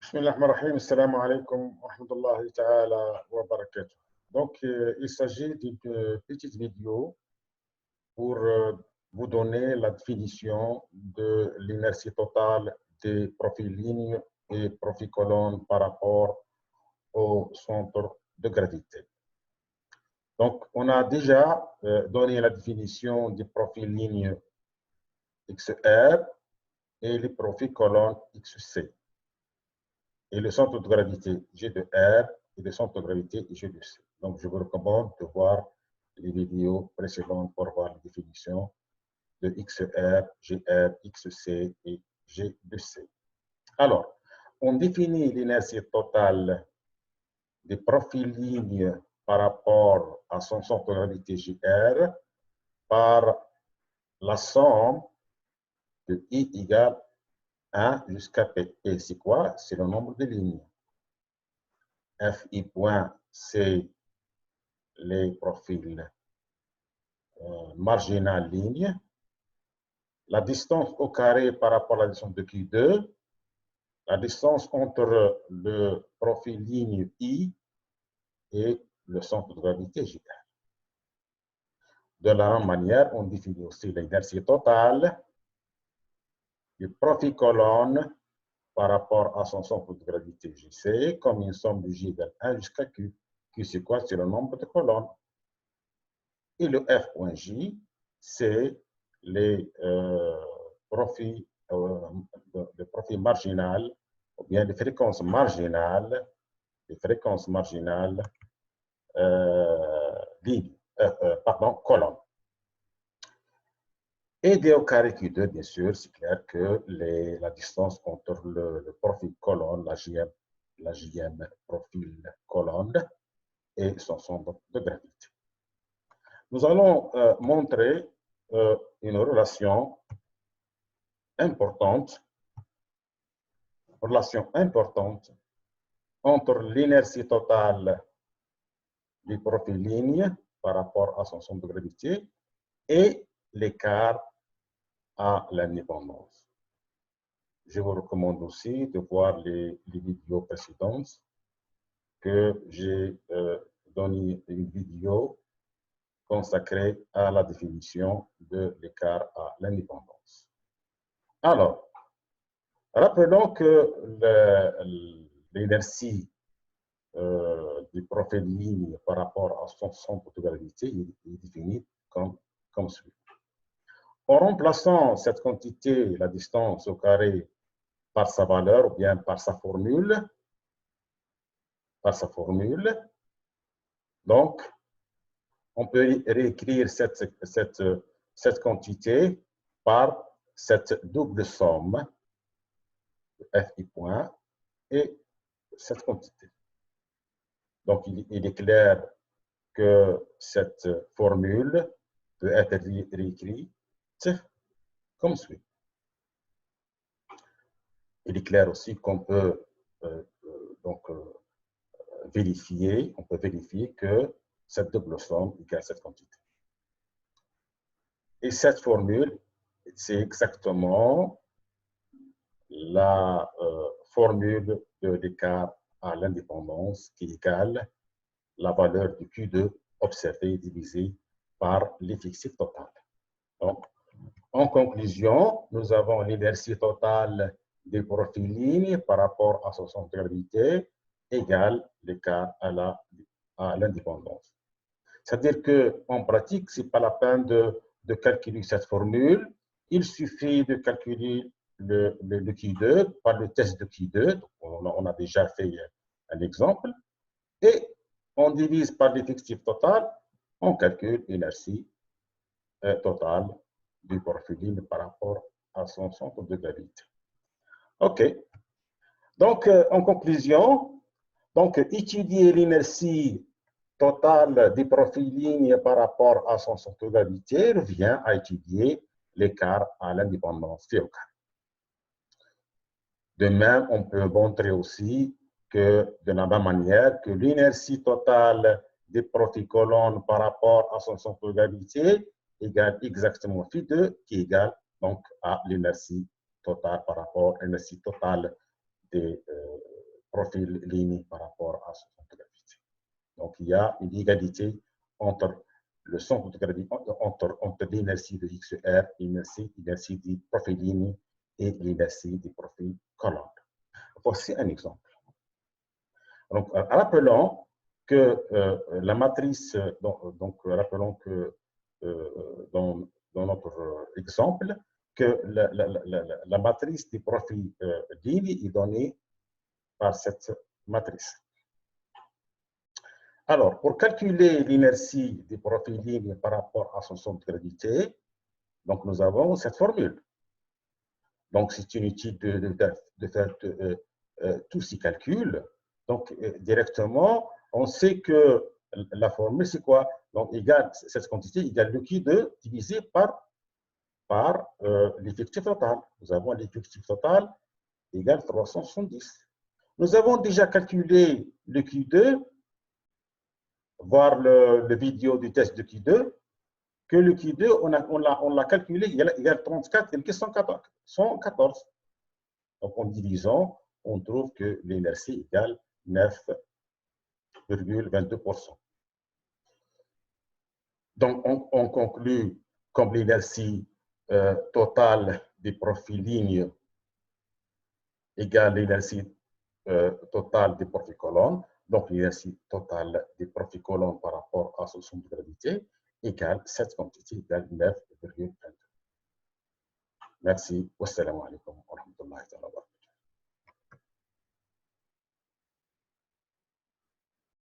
Bismillahirrahmanirrahim. Assalamu alaikum wa rahmatullahi ta'ala wa barakatuh. Donc, il s'agit d'une petite vidéo pour vous donner la définition de l'inertie totale des profils lignes et profils colonnes par rapport au centre de gravité. Donc, on a déjà donné la définition des profils lignes XR et les profils colonnes XC. Et le centre de gravité G de R et le centre de gravité G de C. Donc, je vous recommande de voir les vidéos précédentes pour voir la définition de XR, GR, XC et G de C. Alors, on définit l'inertie totale des profils lignes par rapport à son centre de gravité GR par la somme de I égale 1 jusqu'à P. P, c'est quoi? C'est le nombre de lignes. FI point, c'est les profils marginal ligne. La distance au carré par rapport à la distance de Q2. La distance entre le profil ligne I et le centre de gravité JR. De la même manière, on définit aussi l'inertie totale du profil colonne par rapport à son centre de gravité JC comme une somme de J égale 1 jusqu'à Q. Q, c'est quoi? C'est le nombre de colonnes. Et le F point J, c'est les profils marginales, ou bien les fréquences marginales, colonnes. Et d au carré Q2, bien sûr, c'est clair que la distance entre le profil colonne, la JM profil colonne, et son centre de gravité. Nous allons montrer une relation importante entre l'inertie totale du profil ligne par rapport à son centre de gravité et l'écart à l'indépendance. Je vous recommande aussi de voir les vidéos précédentes que j'ai donné une vidéo consacrée à la définition de l'écart à l'indépendance. Alors, rappelons que l'inertie du profil ligne par rapport à son centre de gravité est définie comme suit. En remplaçant cette quantité, la distance au carré, par sa valeur ou bien par sa formule, donc, on peut réécrire cette quantité par cette double somme de FI point et cette quantité. Donc, il est clair que cette formule peut être réécrite comme suit. Il est clair aussi qu'on peut vérifier que cette double somme égale cette quantité. Et cette formule, c'est exactement la formule de l'écart à l'indépendance qui égale la valeur du Q2 observé divisé par l'effectif total. Donc, en conclusion, nous avons l'inertie totale des profils lignes par rapport à son centre de gravité égale l'écart à l'indépendance. C'est-à-dire qu'en pratique, ce n'est pas la peine de calculer cette formule. Il suffit de calculer le Q2 par le test de Q2. On a déjà fait un exemple. Et on divise par l'effectif total, on calcule l'inertie totale du profil ligne par rapport à son centre de gravité. OK. Donc, en conclusion, étudier l'inertie totale des profils lignes par rapport à son centre de gravité revient à étudier l'écart à l'indépendance Phi au carré. De même, on peut montrer aussi que, de la même manière, que l'inertie totale des profils colonnes par rapport à son centre de gravité égale exactement Phi2, qui égale donc à l'inertie totale par rapport à l'inertie totale des profil ligne par rapport à ce centre de gravité. Donc, il y a une égalité entre le centre de gravité, entre l'inertie de XR, l'inertie du profil ligne et l'inertie du profil colonne. Voici un exemple. Donc, rappelons que la matrice, donc rappelons que dans notre exemple, que la matrice du profil ligne est donnée par cette matrice. Alors, pour calculer l'inertie du profil ligne par rapport à son centre de gravité, donc nous avons cette formule. Donc, c'est inutile de faire tous ces calculs. Donc, directement, on sait que la formule, c'est quoi? Donc, cette quantité égale le Q2 divisé par l'effectif total. Nous avons l'effectif total égale 370. Nous avons déjà calculé le Q2, voir le vidéo du test de Q2, que le Q2, on l'a calculé, il égale 114. Donc, en divisant, on trouve que l'inertie égale 9,22%. Donc, on conclut comme l'inertie totale des profils lignes égale l'inertie totale des profils colonnes. Donc, l'inertie totale des profils colonnes par rapport à son centre de gravité égale cette quantité égale 9,22. Merci. Wassalamu alaikum.